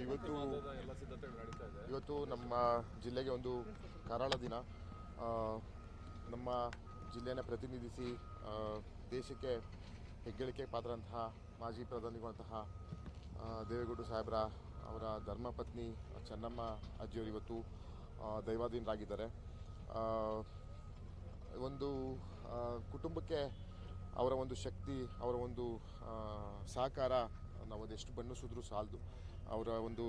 ಇವತ್ತು ಇವತ್ತು ನಮ್ಮ ಜಿಲ್ಲೆಗೆ ಒಂದು ಕರಾಳ ದಿನ. ಆ, ನಮ್ಮ ಜಿಲ್ಲೆಯನ್ನು ಪ್ರತಿನಿಧಿಸಿ ದೇಶಕ್ಕೆ ಹೆಗ್ಗಳಿಕೆ ಪಾತ್ರಂತಹ ಮಾಜಿ ಪ್ರಧಾನಿಗಳಂತಹ ದೇವೇಗೌಡರು ಸಾಹೇಬ್ರ ಅವರ ಧರ್ಮಪತ್ನಿ ಚೆನ್ನಮ್ಮ ಅಜ್ಜಿಯವರು ಇವತ್ತು ದೈವಾಧೀನರಾಗಿದ್ದಾರೆ. ಒಂದು ಕುಟುಂಬಕ್ಕೆ ಅವರ ಒಂದು ಶಕ್ತಿ, ಅವರ ಒಂದು ಸಹಕಾರ ನಾವು ಅದೆಷ್ಟು ಬಣ್ಣಿಸಿದ್ರೂ ಸಾಲದು. ಅವರ ಒಂದು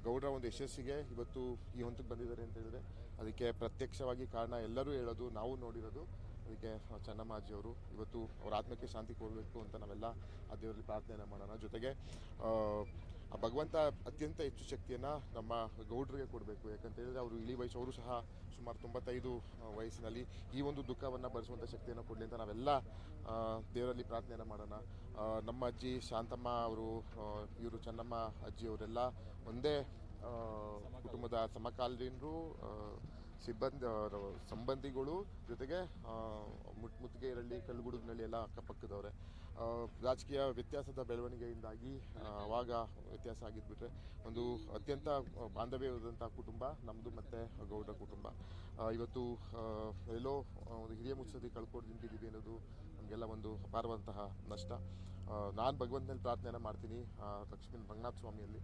ಗೌಡರ ಒಂದು ಯಶಸ್ಸಿಗೆ ಇವತ್ತು ಈ ಹಂತಕ್ಕೆ ಬಂದಿದ್ದಾರೆ ಅಂತ ಹೇಳಿದ್ರೆ ಅದಕ್ಕೆ ಪ್ರತ್ಯಕ್ಷವಾಗಿ ಕಾರಣ ಎಲ್ಲರೂ ಹೇಳೋದು, ನಾವು ನೋಡಿರೋದು. ಅದಕ್ಕೆ ಚೆನ್ನಮ್ಮಾಜಿಯವರು ಇವತ್ತು ಅವರ ಆತ್ಮಕ್ಕೆ ಶಾಂತಿ ಕೊಡಬೇಕು ಅಂತ ನಾವೆಲ್ಲ ಆ ದೇವರಲ್ಲಿ ಪ್ರಾರ್ಥನೆಯನ್ನು ಮಾಡೋಣ. ಜೊತೆಗೆ ಆ ಭಗವಂತ ಅತ್ಯಂತ ಹೆಚ್ಚು ಶಕ್ತಿಯನ್ನು ನಮ್ಮ ಗೌಡರಿಗೆ ಕೊಡಬೇಕು. ಯಾಕಂತ ಹೇಳಿದ್ರೆ ಅವರು ಇಳಿ ವಯಸ್ಸು, ಅವರು ಸಹ ಸುಮಾರು 95 ವಯಸ್ಸಿನಲ್ಲಿ ಈ ಒಂದು ದುಃಖವನ್ನು ಭರಿಸುವಂಥ ಶಕ್ತಿಯನ್ನು ಕೊಡಲಿ ಅಂತ ನಾವೆಲ್ಲ ದೇವರಲ್ಲಿ ಪ್ರಾರ್ಥನೆಯನ್ನು ಮಾಡೋಣ. ನಮ್ಮ ಅಜ್ಜಿ ಶಾಂತಮ್ಮ ಅವರು, ಇವರು ಚೆನ್ನಮ್ಮ ಅಜ್ಜಿಯವರೆಲ್ಲ ಒಂದೇ ಕುಟುಂಬದ ಸಮಕಾಲೀನರು, ಸಂಬಂಧಿಗಳು. ಜೊತೆಗೆ ಮುತ್ತಿಗೆರಳ್ಳಿ, ಕಲ್ಲುಗುಡುಗಿನಲ್ಲಿ ಎಲ್ಲ ಅಕ್ಕಪಕ್ಕದವ್ರೆ. ರಾಜಕೀಯ ವ್ಯತ್ಯಾಸದ ಬೆಳವಣಿಗೆಯಿಂದಾಗಿ ಆವಾಗ ವ್ಯತ್ಯಾಸ ಆಗಿದ್ಬಿಟ್ರೆ ಒಂದು ಅತ್ಯಂತ ಬಾಂಧವ್ಯವಾದಂಥ ಕುಟುಂಬ ನಮ್ಮದು ಮತ್ತು ಗೌಡರ ಕುಟುಂಬ. ಇವತ್ತು ಎಲ್ಲೋ ಒಂದು ಹಿರಿಯ ಮುತ್ಸದಿ ಕಳ್ಕೊಂಡಿದ್ದೀವಿ ಅನ್ನೋದು ನಮಗೆಲ್ಲ ಒಂದು ಅಪಾರವಂತಹ ನಷ್ಟ. ನಾನು ಭಗವಂತನಲ್ಲಿ ಪ್ರಾರ್ಥನೆಯನ್ನು ಮಾಡ್ತೀನಿ, ಲಕ್ಷ್ಮೀ ರಂಗನಾಥ ಸ್ವಾಮಿಯಲ್ಲಿ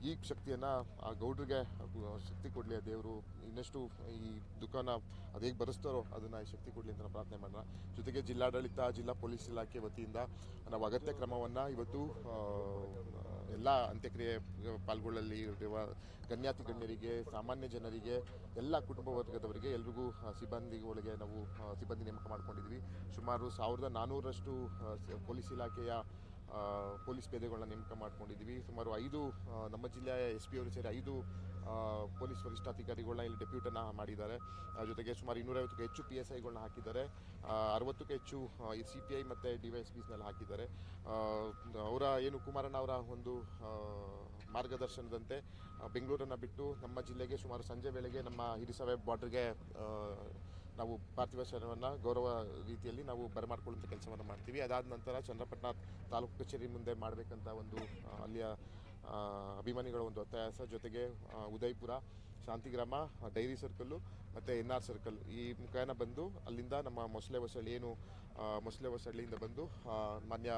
ಈ ಶಕ್ತಿಯನ್ನು ಆ ಗೌಡ್ರಿಗೆ ಶಕ್ತಿ ಕೊಡಲಿ ಆ ದೇವರು. ಇನ್ನಷ್ಟು ಈ ದುಃಖನ ಅದು ಹೇಗೆ ಭರಿಸ್ತಾರೋ ಅದನ್ನು ಶಕ್ತಿ ಕೊಡಲಿ ಅಂತ ನಾವು ಪ್ರಾರ್ಥನೆ ಮಾಡೋಣ. ಜೊತೆಗೆ ಜಿಲ್ಲಾಡಳಿತ, ಜಿಲ್ಲಾ ಪೊಲೀಸ್ ಇಲಾಖೆ ವತಿಯಿಂದ ನಾವು ಅಗತ್ಯ ಕ್ರಮವನ್ನು ಇವತ್ತು ಎಲ್ಲ ಅಂತ್ಯಕ್ರಿಯೆ ಪಾಲ್ಗೊಳ್ಳಲಿರುವ ಗಣ್ಯಾತಿ ಗಣ್ಯರಿಗೆ, ಸಾಮಾನ್ಯ ಜನರಿಗೆ, ಎಲ್ಲ ಕುಟುಂಬ ವರ್ಗದವರಿಗೆ ಎಲ್ರಿಗೂ ಸಿಬ್ಬಂದಿಗಳಿಗೆ ನಾವು ಸಿಬ್ಬಂದಿ ನೇಮಕ ಮಾಡ್ಕೊಂಡಿದ್ವಿ. ಸುಮಾರು 1400ರಷ್ಟು ಪೊಲೀಸ್ ಇಲಾಖೆಯ ಪೊಲೀಸ್ ಪೇದೆಗಳನ್ನ ನೇಮಕ ಮಾಡ್ಕೊಂಡಿದ್ದೀವಿ. ಸುಮಾರು 5 ನಮ್ಮ ಜಿಲ್ಲೆಯ SP ಅವರು ಸೇರಿ 5 ಪೊಲೀಸ್ ವರಿಷ್ಠಾಧಿಕಾರಿಗಳನ್ನ ಇಲ್ಲಿ ಡೆಪ್ಯೂಟನ್ನು ಮಾಡಿದ್ದಾರೆ. ಜೊತೆಗೆ ಸುಮಾರು 250ಕ್ಕೂ ಹೆಚ್ಚು PSIಗಳನ್ನ ಹಾಕಿದ್ದಾರೆ. 60ಕ್ಕೂ ಹೆಚ್ಚು CPI ಮತ್ತು DYSPಸ್ನೆಲ್ಲ ಹಾಕಿದ್ದಾರೆ. ಅವರ ಏನು ಕುಮಾರಣ್ಣ ಅವರ ಒಂದು ಮಾರ್ಗದರ್ಶನದಂತೆ ಬೆಂಗಳೂರನ್ನು ಬಿಟ್ಟು ನಮ್ಮ ಜಿಲ್ಲೆಗೆ ಸುಮಾರು ಸಂಜೆ ವೇಳೆಗೆ ನಮ್ಮ ಹಿರಿಸವೆ ಬಾರ್ಡ್ರಿಗೆ ನಾವು ಪಾರ್ಥಿವ ಶರೀರವನ್ನು ಗೌರವ ರೀತಿಯಲ್ಲಿ ನಾವು ಬರಮಾಡಿಕೊಳ್ಳುವಂಥ ಕೆಲಸವನ್ನು ಮಾಡ್ತೀವಿ. ಅದಾದ ನಂತರ ಚನ್ನಪಟ್ಟಣ ತಾಲೂಕು ಕಚೇರಿ ಮುಂದೆ ಮಾಡಬೇಕಂತ ಒಂದು ಅಲ್ಲಿಯ ಅಭಿಮಾನಿಗಳ ಒಂದು ಒತ್ತಾಯ. ಜೊತೆಗೆ ಉದಯಪುರ, ಶಾಂತಿಗ್ರಾಮ, ಡೈರಿ ಸರ್ಕಲ್ಲು ಮತ್ತು NR ಸರ್ಕಲ್ ಈ ಮುಖಾನ ಬಂದು ಅಲ್ಲಿಂದ ನಮ್ಮ ಮೊಸಳೆ ಹೊಸಳ್ಳಿ ಏನು ಮೊಸಳೆ ಹೊಸಳ್ಳಿಯಿಂದ ಬಂದು ಮಾನ್ಯ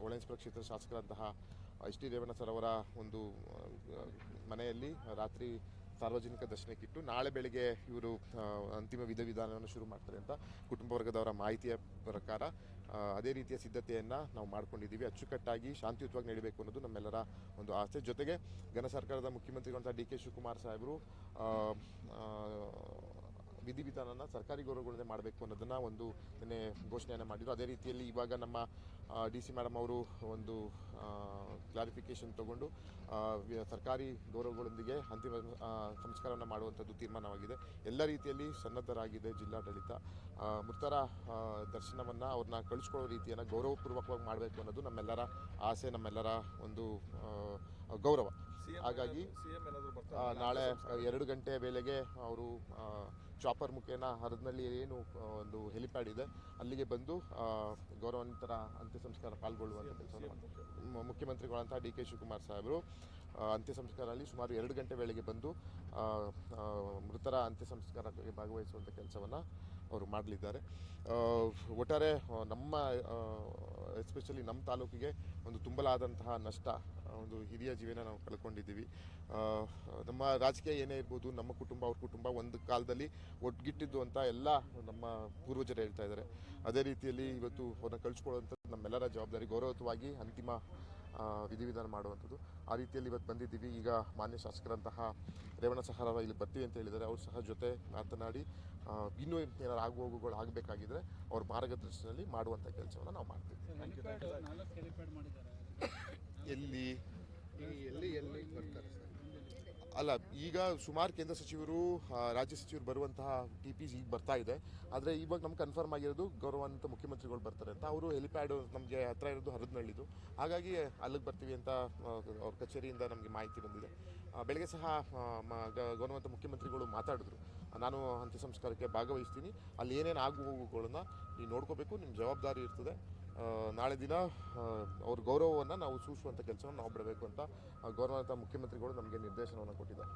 ಒಳೇನ್ಸ್ಪುರ ಕ್ಷೇತ್ರ ಶಾಸಕರಂತಹ HD ರೇವಣ್ಣ ಸರ್ ಅವರ ಒಂದು ಮನೆಯಲ್ಲಿ ರಾತ್ರಿ ಸಾರ್ವಜನಿಕ ದರ್ಶನಕ್ಕಿಟ್ಟು ನಾಳೆ ಬೆಳಗ್ಗೆ ಇವರು ಅಂತಿಮ ವಿಧಾನವನ್ನು ಶುರು ಮಾಡ್ತಾರೆ ಅಂತ ಕುಟುಂಬ ವರ್ಗದವರ ಮಾಹಿತಿಯ ಪ್ರಕಾರ ಅದೇ ರೀತಿಯ ಸಿದ್ಧತೆಯನ್ನು ನಾವು ಮಾಡ್ಕೊಂಡಿದ್ದೀವಿ. ಅಚ್ಚುಕಟ್ಟಾಗಿ ಶಾಂತಿಯುತವಾಗಿ ನಡೀಬೇಕು ಅನ್ನೋದು ನಮ್ಮೆಲ್ಲರ ಒಂದು ಆಸೆ. ಜೊತೆಗೆ ಘನ ಸರ್ಕಾರದ ಮುಖ್ಯಮಂತ್ರಿಗಳಂತ DK ಶಿವಕುಮಾರ್ ಸಾಹೇಬರು ವಿಧಿವಿಧಾನನ ಸರ್ಕಾರಿ ಗೌರವಗಳನ್ನೇ ಮಾಡಬೇಕು ಅನ್ನೋದನ್ನು ಒಂದು ನಿನ್ನೆ ಘೋಷಣೆಯನ್ನು ಮಾಡಿದರು. ಅದೇ ರೀತಿಯಲ್ಲಿ ಇವಾಗ ನಮ್ಮ DC ಮೇಡಮ್ ಅವರು ಒಂದು ಕ್ಲಾರಿಫಿಕೇಷನ್ ತಗೊಂಡು ಸರ್ಕಾರಿ ಗೌರವಗಳೊಂದಿಗೆ ಅಂತಿಮ ಸಂಸ್ಕಾರವನ್ನು ಮಾಡುವಂಥದ್ದು ತೀರ್ಮಾನವಾಗಿದೆ. ಎಲ್ಲ ರೀತಿಯಲ್ಲಿ ಸನ್ನದ್ಧರಾಗಿದೆ ಜಿಲ್ಲಾಡಳಿತ. ಮೃತರ ದರ್ಶನವನ್ನು ಅವ್ರನ್ನ ಕಳಿಸ್ಕೊಳ್ಳೋ ರೀತಿಯನ್ನು ಗೌರವಪೂರ್ವಕವಾಗಿ ಮಾಡಬೇಕು ಅನ್ನೋದು ನಮ್ಮೆಲ್ಲರ ಆಸೆ, ನಮ್ಮೆಲ್ಲರ ಒಂದು ಗೌರವ. ಹಾಗಾಗಿ ನಾಳೆ 2 ಗಂಟೆ ವೇಳೆಗೆ ಅವರು ಚಾಪರ್ ಮುಖೇನ ಹರದನಹಳ್ಳಿ ಏನು ಒಂದು ಹೆಲಿಪ್ಯಾಡ್ ಇದೆ ಅಲ್ಲಿಗೆ ಬಂದು ಗೌರವಾನ್ವಿತರ ಅಂತ್ಯ ಸಂಸ್ಕಾರ ಪಾಲ್ಗೊಳ್ಳುವಂಥ ಕೆಲಸ ಮುಖ್ಯಮಂತ್ರಿಗಳಂತಹ DK ಶಿವಕುಮಾರ್ ಸಾಹೇಬರು ಅಂತ್ಯ ಸಂಸ್ಕಾರದಲ್ಲಿ ಸುಮಾರು 2 ಗಂಟೆ ವೇಳೆಗೆ ಬಂದು ಮೃತರ ಅಂತ್ಯ ಸಂಸ್ಕಾರಕ್ಕೆ ಭಾಗವಹಿಸುವಂಥ ಕೆಲಸವನ್ನು ಅವರು ಮಾಡಲಿದ್ದಾರೆ. ಒಟ್ಟಾರೆ ನಮ್ಮ ಎಸ್ಪೆಷಲಿ ನಮ್ಮ ತಾಲೂಕಿಗೆ ಒಂದು ತುಂಬಲಾದಂತಹ ನಷ್ಟ, ಒಂದು ಹಿರಿಯ ಜೀವನ ನಾವು ಕಳ್ಕೊಂಡಿದ್ದೀವಿ. ನಮ್ಮ ರಾಜಕೀಯ ಏನೇ ಇರ್ಬೋದು, ನಮ್ಮ ಕುಟುಂಬ ಅವ್ರ ಕುಟುಂಬ ಒಂದು ಕಾಲದಲ್ಲಿ ಒಗ್ಗಿಟ್ಟಿದ್ದು ಅಂತ ಎಲ್ಲ ನಮ್ಮ ಪೂರ್ವಜರು ಹೇಳ್ತಾ ಇದ್ದಾರೆ. ಅದೇ ರೀತಿಯಲ್ಲಿ ಇವತ್ತು ಅವ್ರನ್ನ ಕಳಿಸ್ಕೊಳ್ಳುವಂಥದ್ದು ನಮ್ಮೆಲ್ಲರ ಜವಾಬ್ದಾರಿ. ಗೌರವಯುತವಾಗಿ ಅಂತಿಮ ವಿಧಿವಿಧಾನ ಮಾಡುವಂಥದ್ದು. ಆ ರೀತಿಯಲ್ಲಿ ಇವತ್ತು ಬಂದಿದ್ದೀವಿ. ಈಗ ಮಾನ್ಯ ಶಾಸಕರಂತಹ ರೇವಣ್ಣ ಸಹರ ಇಲ್ಲಿ ಬರ್ತೀವಿ ಅಂತ ಹೇಳಿದ್ದಾರೆ. ಅವ್ರ ಸಹ ಜೊತೆ ಮಾತನಾಡಿ ಇನ್ನೂ ಏನಾದ್ರು ಹೋಗುಗಳು ಆಗಬೇಕಾಗಿದ್ರೆ ಅವ್ರ ಮಾರ್ಗದರ್ಶನದಲ್ಲಿ ಮಾಡುವಂಥ ಕೆಲಸವನ್ನು ನಾವು ಮಾಡ್ತೀವಿ. ಎಲ್ಲಿ ಬರ್ತಾರೆ ಸರ್? ಅಲ್ಲ, ಈಗ ಸುಮಾರು ಕೇಂದ್ರ ಸಚಿವರು, ರಾಜ್ಯ ಸಚಿವರು ಬರುವಂತಹ TPs ಈಗ ಬರ್ತಾ ಇದೆ. ಆದರೆ ಇವಾಗ ನಮ್ಗೆ ಕನ್ಫರ್ಮ್ ಆಗಿರೋದು ಗೌರವಾನ್ವಿತ ಮುಖ್ಯಮಂತ್ರಿಗಳು ಬರ್ತಾರೆ ಅಂತ. ಅವರು ಹೆಲಿಪ್ಯಾಡು ನಮಗೆ ಹತ್ರ ಇರೋದು ಹರದನಹಳ್ಳಿದು, ಹಾಗಾಗಿ ಅಲ್ಲಿಗೆ ಬರ್ತೀವಿ ಅಂತ ಅವ್ರ ಕಚೇರಿಯಿಂದ ನಮಗೆ ಮಾಹಿತಿ ಬಂದಿದೆ. ಬೆಳಗ್ಗೆ ಸಹ ಗೌರವಾನ್ವಿತ ಮುಖ್ಯಮಂತ್ರಿಗಳು ಮಾತಾಡಿದ್ರು, ನಾನು ಅಂತ್ಯ ಸಂಸ್ಕಾರಕ್ಕೆ ಭಾಗವಹಿಸ್ತೀನಿ, ಅಲ್ಲಿ ಏನೇನು ಹೋಗುಗಳನ್ನ ನೀವು ನೋಡ್ಕೋಬೇಕು, ನಿಮ್ಮ ಜವಾಬ್ದಾರಿ ಇರ್ತದೆ, ನಾಳೆ ದಿನ ಅವ್ರ ಗೌರವವನ್ನು ನಾವು ಸೂಸುವಂಥ ಕೆಲಸವನ್ನು ನಾವು ಬಿಡಬೇಕು ಅಂತ ಗೌರವಾನ್ವಿತ ಮುಖ್ಯಮಂತ್ರಿಗಳು ನಮಗೆ ನಿರ್ದೇಶನವನ್ನು ಕೊಟ್ಟಿದ್ದಾರೆ.